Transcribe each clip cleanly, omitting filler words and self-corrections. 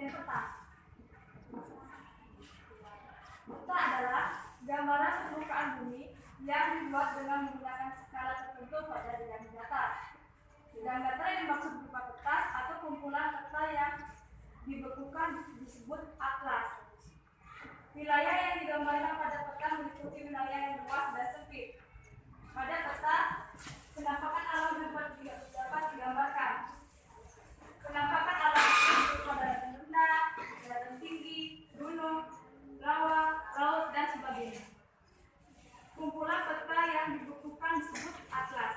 pengertian peta. Peta adalah gambaran permukaan bumi yang dibuat dengan menggunakan skala tertentu pada bidang data. Bidang data yang dimaksud berupa peta atau kumpulan peta yang dibekukan disebut atlas. Wilayah yang digambarkan pada peta meliputi wilayah yang luas dan sempit. Pada peta, penampakan alam dapat digambarkan. Penampakan alam berupa daratan rendah, daratan tinggi, gunung, rawa, laut, dan sebagainya. Kumpulan peta yang dibekukan disebut atlas.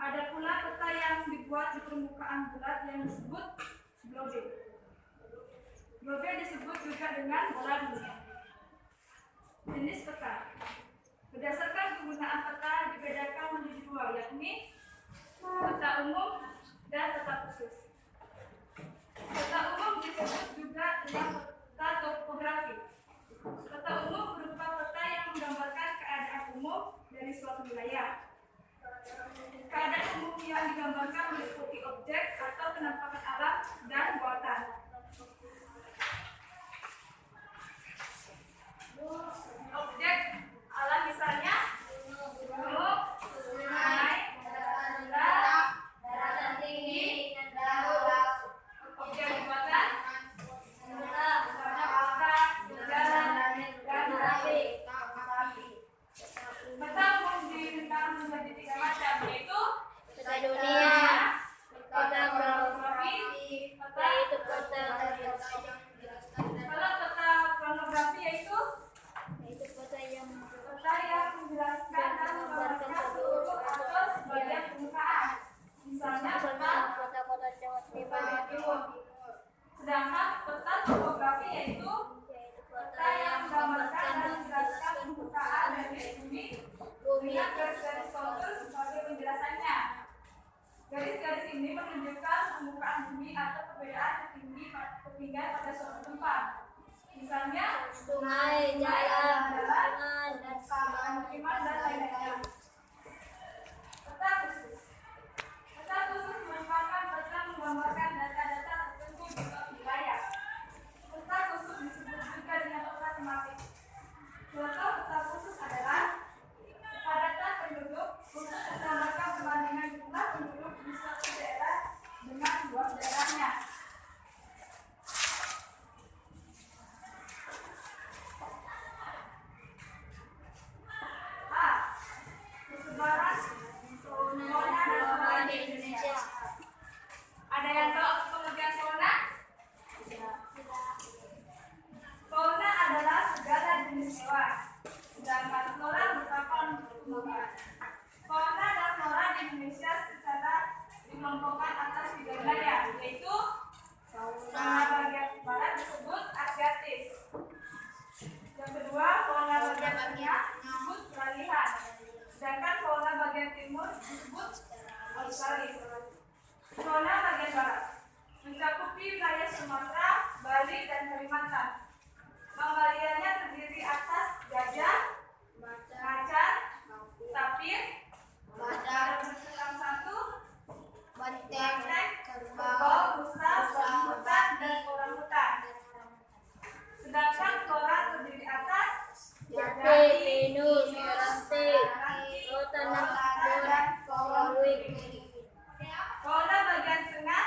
Ada pula peta yang dibuat di permukaan bulat yang disebut globe. Globe disebut juga dengan bola dunia. Jenis peta. Berdasarkan penggunaan peta dibedakan menjadi dua, yakni peta umum dan peta khusus. Peta umum disebut juga dengan peta topografi. Peta umum berupa peta yang menggambarkan keadaan umum dari suatu wilayah. Keadaan umum yang digambarkan meliputi objek atau penampakan alam dan buatan. Objek alam misalnya gunung, sungai, daratan rendah, daratan tinggi, dan laut. Objek buatan misalnya kota, jalan, dan api. Peta umum dibentang menjadi tiga macam, yaitu peta dunia, peta kronografi, peta kalau peta kronografi yaitu peta yang peta yang menjelaskan dan menggambarkan seluruh atau sebagian permukaan. Misalnya peta kota Jawa Timur. Sedangkan peta topografi yaitu peta yang menggambarkan dan menjelaskan permukaan dari bumi dengan garis-garis kontur sebagai penjelasannya. Garis-garis ini menunjukkan permukaan bumi atau perbedaan ketinggian pada suatu tempat. Misalnya sungai, jalan, dan pemukiman dan lain-lain. Peta khusus. Peta khusus merupakan peta menggambarkan data-data tertentu di suatu wilayah. Peta khusus disebut juga dengan peta tematik. Contoh peta khusus adalah kepadatan penduduk untuk menggambarkan perbandingan jumlah penduduk di suatu daerah dengan luas daerahnya. Kesebaran fauna dan flora di Indonesia. Ada yang tahu pengertian fauna? Fauna adalah segala jenis hewan, sedangkan flora merupakan tumbuhan. Fauna dan flora di Indonesia secara dikelompokkan atas tiga wilayah, yaitu fauna bagian barat disebut Asiatis. Yang kedua, fauna bagian tengah disebut peralihan. Sedangkan fauna bagian timur disebut Australis. Fauna bagian barat mencakupi wilayah Sumatera, Bali, dan Kalimantan. Mamalianya terdiri atas gajah, macan, tapir, badak bertulang satu, banteng, kerbau, rusa, orangutan, dan orangutan. Sedangkan flora terdiri atas jati, pinus, meranti, tanah dan kawawi. Fauna bagian tengah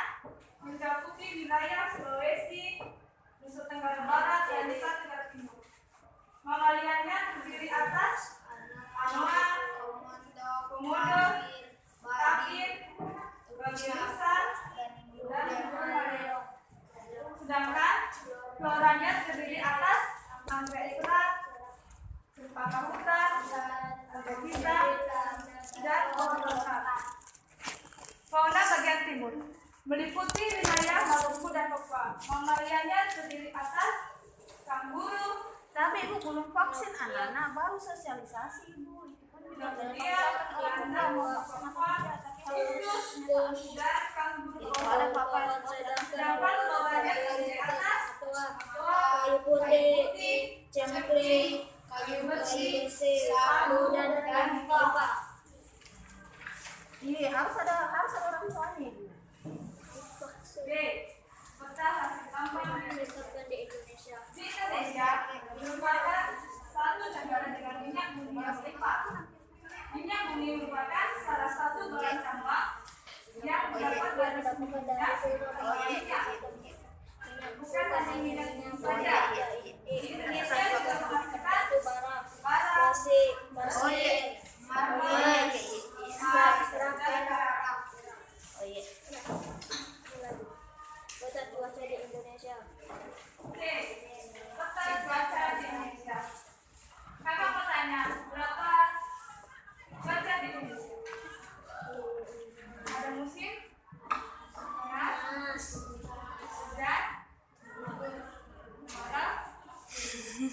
mencakupi wilayah Sulawesi, Nusa Tenggara Barat, dan Nusa Tenggara Timur. Mamalianya terdiri atas anoa, komodo, tapir, babi rusa, dan burung maleo. Sedangkan floranya terdiri atas anggrek selat, cempaka hutan, anggrek hitam, dan pohon rosat. Fauna bagian timur meliputi wilayah Maluku dan Papua. Mamalianya terdiri atas kanguru. Tapi Ibu belum vaksin anak-anak, baru sosialisasi Ibu. Itu kan juga Kemudian Belanda, Papua, Yesus, dan kanguru. ada papa Sedangkan floranya terdiri atas kayu putih, cengkring, kayu besi, sagu, dan kelapa. Iya, harus ada orang tuanya Ibu. B. Peta hasil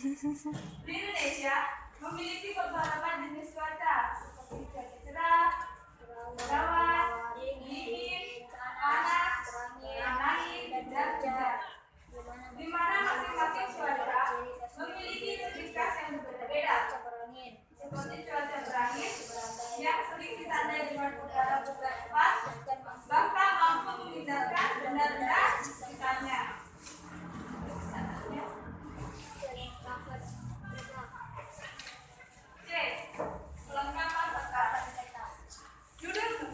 Di Indonesia memiliki beberapa jenis cuaca seperti cuaca cerah, berawan, dingin, panas, angin, dan hujan. Di mana masing-masing cuaca memiliki ciri khas yang berbeda-beda. Seperti cuaca berangin yang sering ditandai dengan udara bergerak, bahkan mampu menghindarkan benda-benda sekitarnya. C. Kelengkapan peta. Judul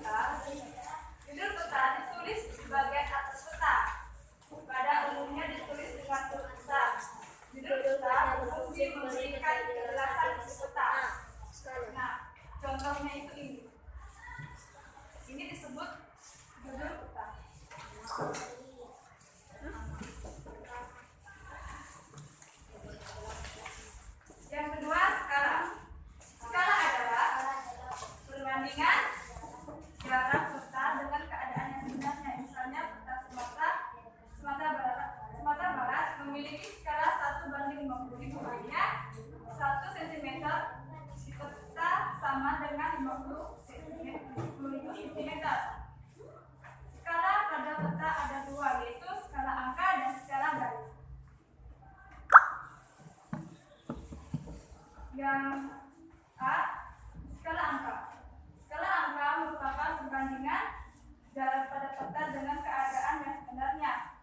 peta ditulis di bagian atas peta. Pada umumnya ditulis dengan huruf besar. Judul peta berfungsi memberikan kejelasan isi peta. Nah, contohnya itu ini. Ini disebut judul peta. Yang kedua, skala. Skala adalah perbandingan jarak peta dengan keadaan yang sebenarnya. Misalnya peta Sumatera Barat memiliki skala 1:50.000, artinya 1 cm di peta sama dengan 50 cm. Skala pada peta ada dua, yaitu skala angka dan skala garis. Yang A, skala angka. Skala angka merupakan perbandingan jarak pada peta dengan keadaan yang sebenarnya.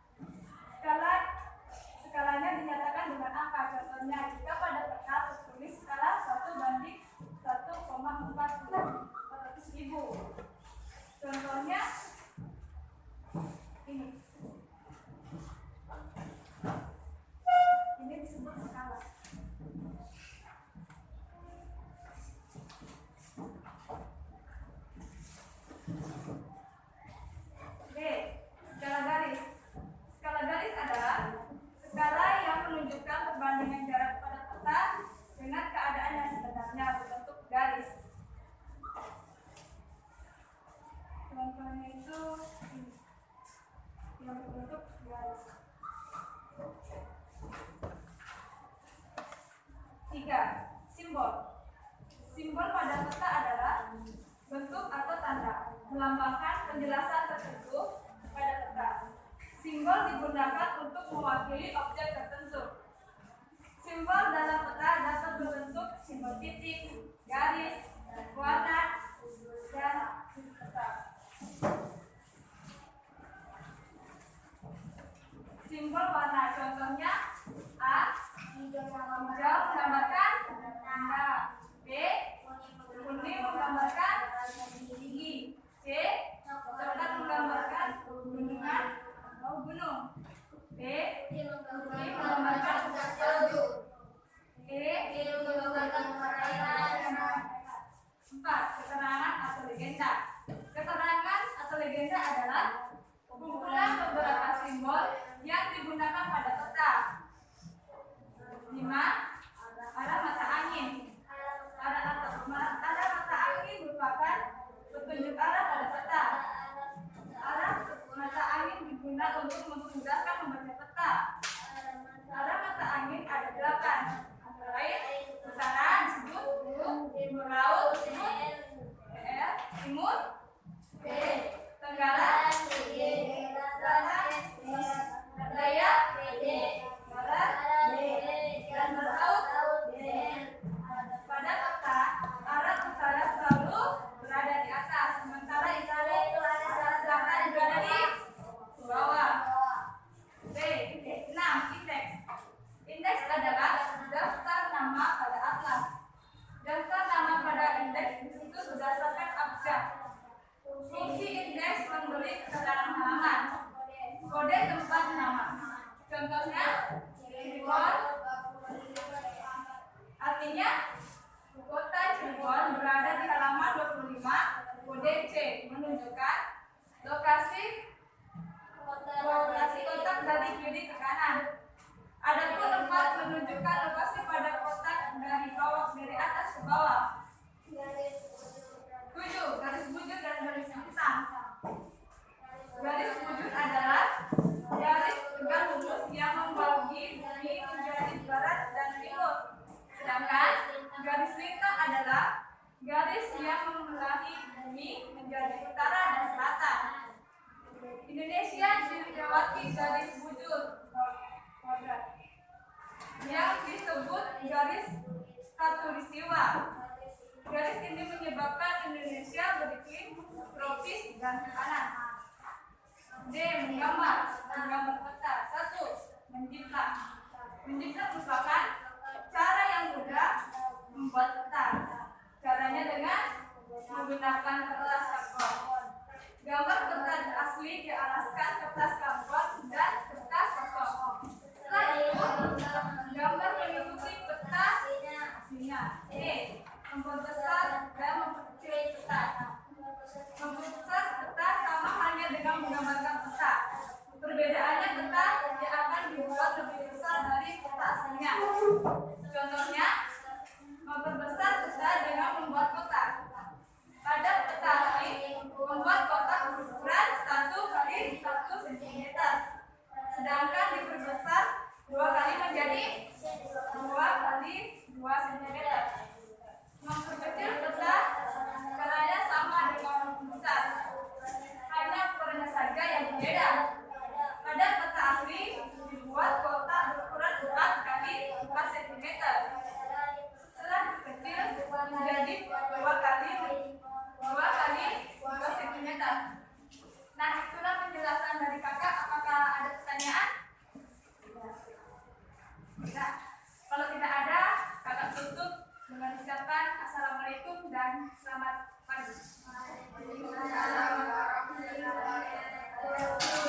Skalanya dinyatakan dengan angka. Contohnya, jika pada peta tertulis skala 1:1,400.000. Contohnya ini. Ini disebut skala. B. Skala garis. Skala garis adalah skala yang menunjukkan perbandingan jarak pada peta dengan keadaan yang sebenarnya berbentuk garis. Contohnya itu ini, yang berbentuk garis. 3. Simbol. Simbol pada peta adalah bentuk atau tanda melambangkan penjelasan tertentu pada peta. Simbol digunakan untuk mewakili objek tertentu. Simbol dalam peta dapat berbentuk simbol titik, garis, warna, dan peta. Simbol warna, contohnya A. Hijau menggambarkan tanda. B. Kuning menggambarkan tinggi. C. Coklat menggambarkan gunungan atau gunung. B. Putih menggambarkan salju. E. Menggambarkan perairan. 4. Keterangan atau legenda. Keterangan atau legenda adalah kumpulan beberapa simbol yang digunakan pada peta. 5. Arah mata angin. Arah mata angin merupakan petunjuk arah pada peta. Arah mata angin digunakan untuk memudahkan membaca peta. Arah mata angin ada 8, antara lain utara disebut timur laut, timur, tenggara, selatan, daya, barat, dan berlaut. Pada peta, arah utara selalu berada di atas, sementara itu arah selatan berada di bawah. B. 6. Indeks. Indeks adalah daftar nama pada atlas. Daftar nama pada indeks itu berdasarkan abjad. Fungsi indeks memberi keterangan halaman, kode tempat nama. Contohnya, Cirebon, artinya kota Cirebon berada di halaman 25, kode C menunjukkan lokasi kotak dari kiri ke kanan. Adapun 4 menunjukkan lokasi pada kotak dari atas ke bawah. 7. Garis bujur dan garis bintang. Garis bujur adalah garis tegak lurus yang membagi bumi menjadi barat dan timur. D. Menggambar. Menggambar peta. 1. Menjiplak. Menjiplak merupakan cara yang mudah membuat peta. Caranya dengan menggunakan kertas karbon. Gambar peta asli dialaskan kertas karbon dan kertas kosong. Setelah itu, gambar mengikuti peta aslinya. E. Memperbesar dan memperkecil peta. Memperbesar peta sama halnya dengan menggambarkan peta. Perbedaannya peta yang akan dibuat lebih besar dari peta aslinya. Contohnya, memperbesar peta dengan membuat kotak. Pada peta asli, membuat kotak berukuran 1 kali 1 cm. Sedangkan diperbesar 2 kali menjadi 2 kali 2 cm. Memperkecil peta caranya sama dengan membesar. Hanya ukurannya saja yang berbeda. Pada peta asli dibuat kotak berukuran 4 kali 4 cm. Setelah dikecil menjadi 2 kali 2 cm. Nah, itulah penjelasan dari kakak. Apakah ada pertanyaan? Tidak. Kalau tidak ada, kakak tutup dengan ucapan assalamualaikum dan selamat pagi. Waalaikumsalam warahmatullahi wabarakatuh.